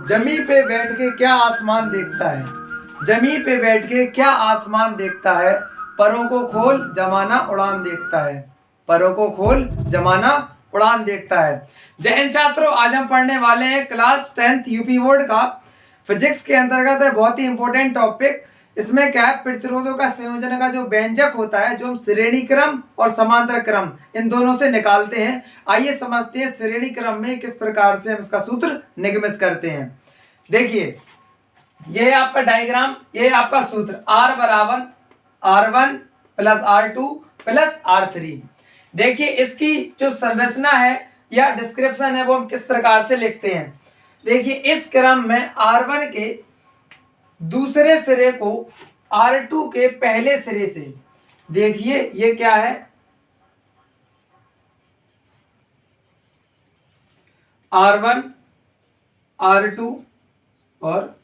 जमी पे बैठ के क्या आसमान देखता है, जमी पे बैठ के क्या आसमान देखता है, परों को खोल जमाना उड़ान देखता है, परों को खोल जमाना उड़ान देखता है। जय हिंद छात्रों, आज हम पढ़ने वाले हैं क्लास 10th यूपी बोर्ड का फिजिक्स के अंतर्गत है बहुत ही इंपॉर्टेंट टॉपिक। इसमें क्या है, प्रतिरोधों का संयोजन का जो व्यंजक होता है, जो हम श्रेणी क्रम और समांतर क्रम इन दोनों से निकालते हैं। आइए समझते हैं श्रेणी क्रम में किस प्रकार से हम इसका सूत्र निगमित करते हैं। देखिए, ये है आपका डायग्राम, ये है आपका सूत्र R बराबर R1 plus R2 plus R3। देखिए, इसकी जो संरचना है या डिस्क्रिप्शन है वो हम किस प्रकार से लिखते हैं। देखिए, इस क्रम में R1 के दूसरे सिरे को R2 के पहले सिरे से, देखिए ये क्या है, R1 R2 और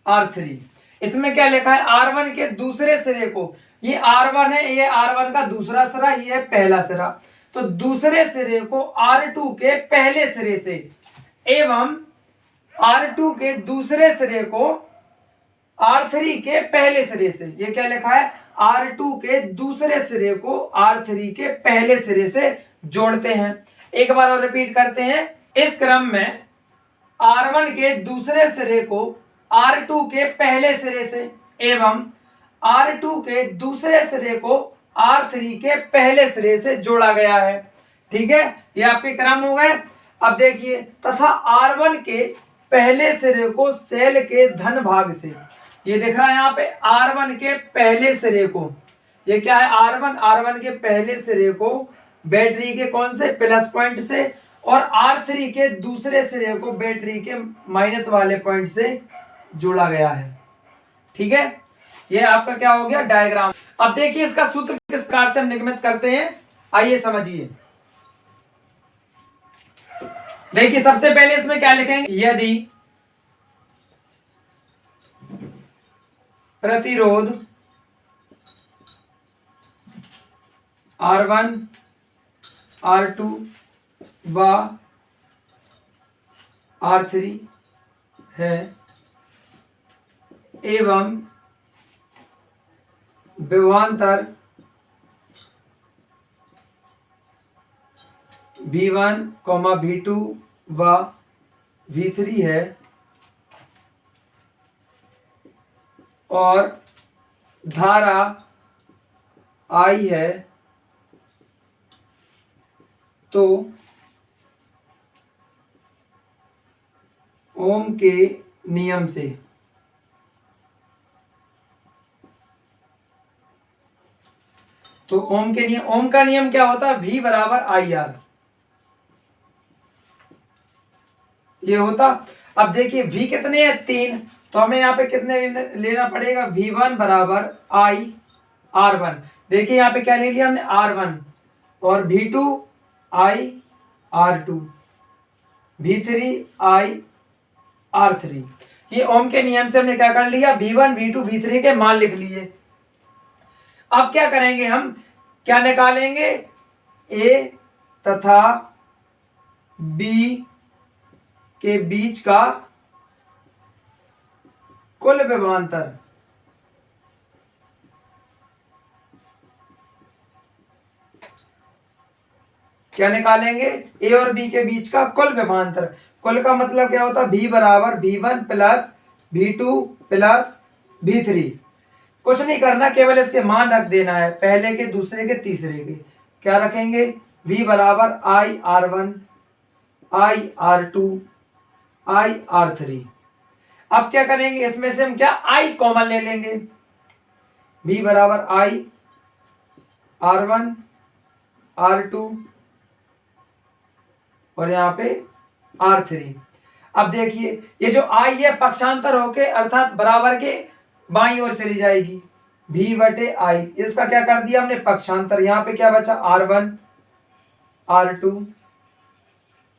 R3। इसमें क्या लिखा है, R1 के दूसरे सिरे को, ये R1 है, ये R1 का दूसरा सिरा, ये है पहला सिरा, तो दूसरे सिरे को R2 के पहले सिरे से एवं R2 के दूसरे सिरे को R3 के पहले सिरे से, ये क्या लिखा है, R2 के दूसरे सिरे को R3 के पहले सिरे से जोड़ते हैं। एक बार और रिपीट करते हैं। इस क्रम में R1 के दूसरे सिरे को R2 के पहले सिरे से एवं R2 के दूसरे सिरे को R3 के पहले सिरे से जोड़ा गया है। ठीक है, ये आपके क्रम हो गए। अब देखिए, तथा R1 के पहले सिरे को सेल के धन भाग से, ये दिख रहा है यहाँ पे R1 के पहले सिरे को, ये क्या है R1 के पहले सिरे को बैटरी के कौन से प्लस पॉइंट से और R3 के दूसरे सिरे को बैटरी के माइनस वाले पॉइंट से जोड़ा गया है। ठीक है, ये आपका क्या हो गया, डायग्राम। अब देखिए, इसका सूत्र किस प्रकार से हम निगमित करते हैं, आइए समझिए। देखिए, सबसे पहले इसमें क्या लिखेंगे, यदि प्रतिरोध R1 R2 व R3 है एवं विभवांतर V1, V2 व V3 है और धारा I है, तो ओम के नियम से ओम का नियम क्या होता है, V बराबर IR, ये होता। अब देखिए, V कितने हैं, 3, तो हमें यहाँ पे कितने लेना पड़ेगा, V1 बराबर I R1। देखिए यहाँ पे क्या ले लिया हमने, R1, और V2 I R2, V3 I R3। ये ओम के नियम से हमने क्या कर लिया, V1 V2 V3 के मान लिख लिए। अब क्या करेंगे, हम क्या निकालेंगे, A तथा B के बीच का कुल विभवांतर, क्या निकालेंगे, ए और बी के बीच का कुल विभवांतर। कुल का मतलब क्या होता है, V बराबर V1 plus V2 plus V3। कुछ नहीं करना, केवल इसके मान रख देना है, पहले के, दूसरे के, तीसरे के। क्या रखेंगे, V बराबर I R1 I R2 I R3। अब क्या करेंगे, इसमें से हम क्या I कॉमन ले लेंगे, V बराबर I R1 R2 और यहाँ पे R3। अब देखिए, ये जो I है पक्षांतर होके अर्थात बराबर के बाईं ओर चली जाएगी, V बटे I, इसका क्या कर दिया हमने, पक्षांतर। यहाँ पे क्या बचा, R1 R2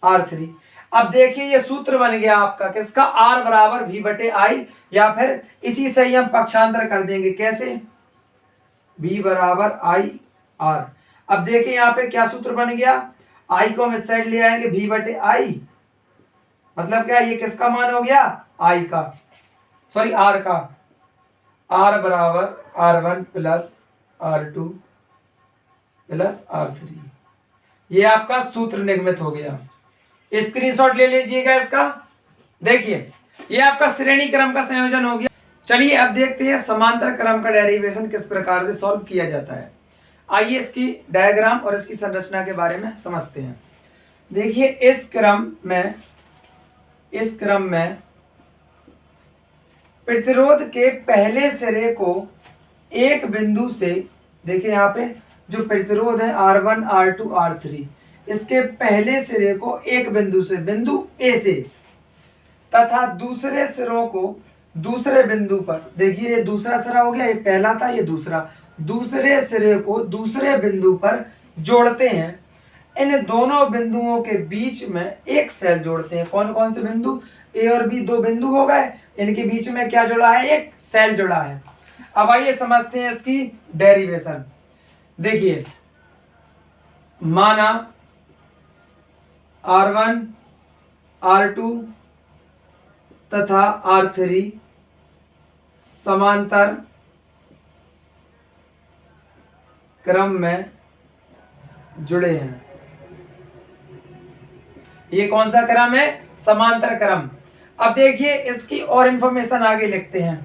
R3। अब देखिए, ये सूत्र बन गया आपका किसका, R बराबर V बटे I, या फिर इसी से ही हम पक्षांतर कर देंगे, कैसे, V बराबर I R। अब देखिए यहाँ पे क्या सूत्र बन गया, I को हम इस साइड ले आएंगे, V बटे I मतलब क्या, ये किसका मान हो गया, आई का, सॉरी आर का। आर बराबर R1 plus R2 plus R3, ये आपका सूत्र निर्मित हो गया। स्क्रीनशॉट ले लीजिएगा इसका। देखिए ये आपका श्रेणी क्रम का संयोजन हो गया। चलिए अब देखते हैं समांतर क्रम का डेरिवेशन किस प्रकार से सॉल्व किया जाता है। आइए इसकी डायग्राम और इसकी संरचना के बारे में समझते हैं। देखिए इस क्रम में प्रतिरोध के पहले सिरे को एक बिंदु से, देखिए यहाँ पे जो प्रतिरोध है R1 R2 R3, इसके पहले सिरे को एक बिंदु से, बिंदु ए से, तथा दूसरे सिरों को दूसरे बिंदु पर, देखिए ये दूसरा सिरा हो गया, ये पहला था ये दूसरा, दूसरे सिरे को दूसरे बिंदु पर जोड़ते हैं। इन दोनों बिंदुओं के बीच में एक सेल जोड़ते हैं। कौन कौन से बिंदु, ए और बी दो बिंदु हो गए, इनके बीच में क्या जुड़ा है, एक सेल जुड़ा है। अब आइए समझते हैं इसकी डेरिवेशन। देखिए माना R1 R2 तथा R3 समांतर क्रम में जुड़े हैं। ये कौन सा क्रम है, समांतर क्रम। अब देखिए इसकी और इंफॉर्मेशन आगे लिखते हैं।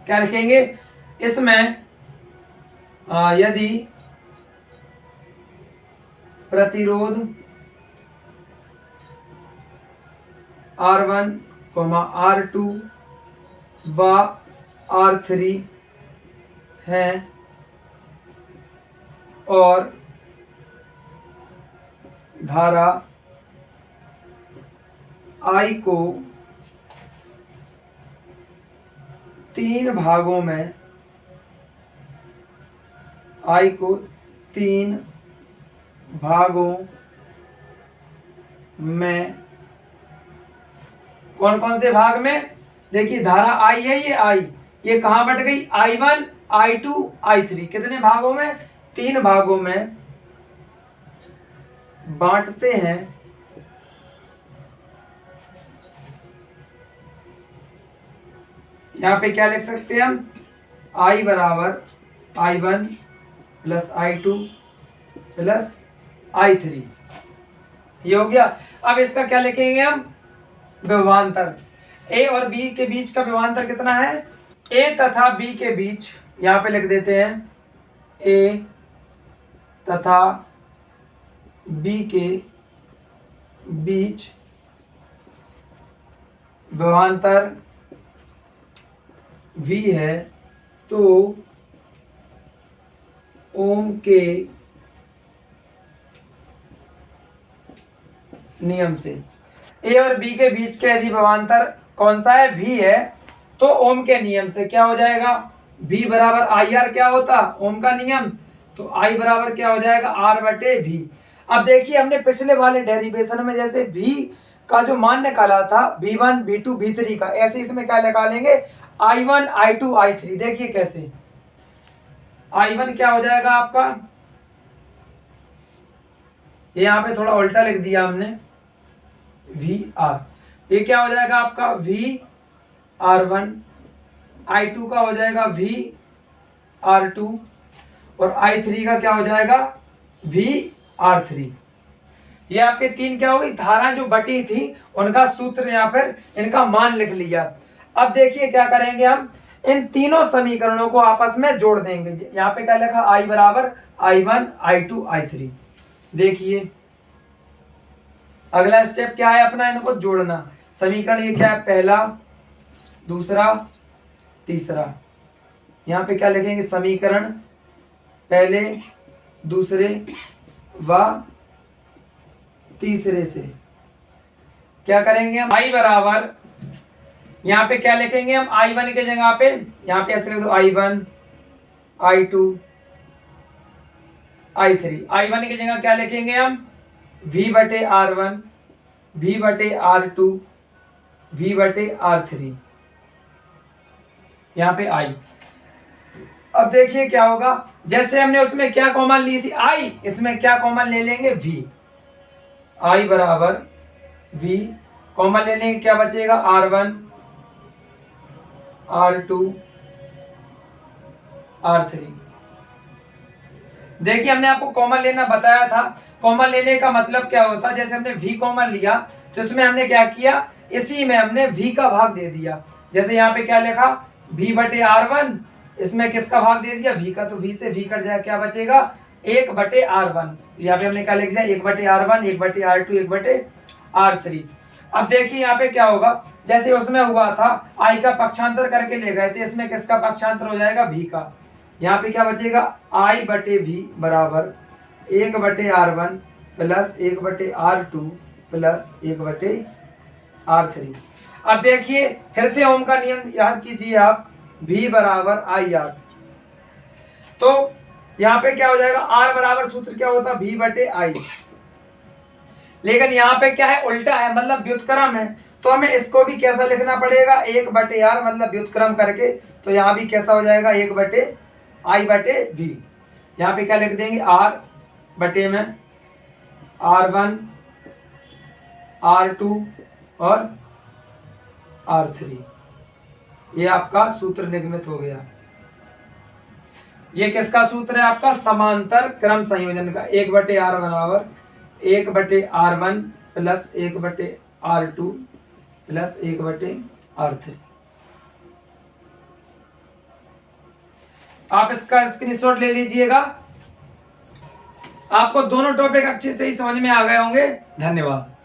क्या लिखेंगे इसमें, यदि प्रतिरोध R1, R2 व R3 है और धारा I को तीन भागों में, I को तीन भागों में, कौन कौन से भाग में, देखिए धारा I है, ये I, ये कहां बट गई, I1 I2 I3, कितने भागों में, तीन भागों में बांटते हैं। यहां पे क्या लिख सकते हैं हम, I बराबर I1 plus I2 plus I3, ये हो गया। अब इसका क्या लिखेंगे हम, विभवांतर। ए और बी के बीच का विभवांतर कितना है, ए तथा बी के बीच, यहां पे लिख देते हैं ए तथा बी के बीच विभवांतर V है, तो ओम के नियम से ए और बी के बीच का यदि विभवांतर कौन सा है, V है, तो ओम के नियम से क्या हो जाएगा, V बराबर IR, क्या होता, ओम का नियम, तो I बराबर क्या हो जाएगा, R बटे V। अब देखिए हमने पिछले वाले डेरिवेशन में जैसे V का जो मान निकाला था V1 V2 V3 का, ऐसे इसमें क्या निकालेंगे, I1 I2 I3। देखिए कैसे, I1 क्या हो जाएगा आपका, ये यहाँ पे थोड़ा उल्टा लिख दिया हमने, VR, ये क्या हो जाएगा आपका VR1, I2 का हो जाएगा VR2 और I3 का क्या हो जाएगा VR3। ये आपके तीन क्या होगी, धाराएं जो बटी थी उनका सूत्र यहाँ पर इनका मान लिख लिया। अब देखिए क्या करेंगे, हम इन तीनों समीकरणों को आपस में जोड़ देंगे। यहाँ पे क्या लिखा, I बराबर I1 I2 I3। देखिए अगला स्टेप क्या है अपना, इनको जोड़ना। समीकरण ये क्या है, पहला दूसरा तीसरा, यहाँ पे क्या लिखेंगे, समीकरण पहले दूसरे व तीसरे से क्या करेंगे हम, I बराबर, यहाँ पे क्या लिखेंगे हम, I1 के जगह पे, यहाँ पे ऐसे लिख दो I1 I2 I3। I1 की जगह क्या लिखेंगे हम, V बटे R1 V बटे R2 V बटे R3, यहाँ पे I। अब देखिए क्या होगा, जैसे हमने उसमें क्या कॉमन ली थी I, इसमें क्या कॉमन ले लेंगे V। I बराबर वी, कॉमन लेने के क्या बचेगा, R1 R2 R3। देखिए हमने आपको कॉमन लेना बताया था। कॉमन लेने का मतलब क्या होता है, जैसे हमने V कॉमन लिया तो इसमें हमने क्या किया, इसी में हमने V का भाग दे दिया। जैसे यहाँ पे क्या लिखा, V बटे R1, इसमें किसका भाग दे दिया, V का, तो V से V कट जाएगा, क्या बचेगा, 1 बटे R1। यहाँ पे हमने क्या लिख दिया, 1 बटे R1, 1 बटे R2, 1 बटे R3। अब देखिए यहाँ पे क्या होगा, जैसे उसमें हुआ था I का पक्षांतर करके ले गए थे, इसमें किसका पक्षांतर हो जाएगा, V का। यहाँ पे क्या बचेगा, I बटे V बराबर 1 बटे R1 प्लस 1 बटे R2 प्लस 1 बटे R3। अब देखिए फिर से ओम का नियम याद कीजिए आप, V बराबर IR। तो यहाँ पे क्या हो जाएगा, R बराबर सूत्र क्या होता है, V बटे I। लेकिन यहाँ पे क्या है, उल्टा है, मतलब व्युत्क्रम है, तो हमें इसको भी कैसा लिखना पड़ेगा, 1 बटे R, मतलब व्युत्क्रम करके। तो यहाँ भी कैसा हो जाएगा, 1 बटे I बटे V। यहाँ पे क्या लिख देंगे, R बटे में R1 R2 और R3। ये आपका सूत्र निर्मित हो गया। ये किसका सूत्र है, आपका समांतर क्रम संयोजन का। 1 बटे R बराबर 1 बटे R1 प्लस 1 बटे R2 प्लस 1 बटे R3। आप इसका स्क्रीनशॉट ले लीजिएगा। आपको दोनों टॉपिक अच्छे से ही समझ में आ गए होंगे। धन्यवाद।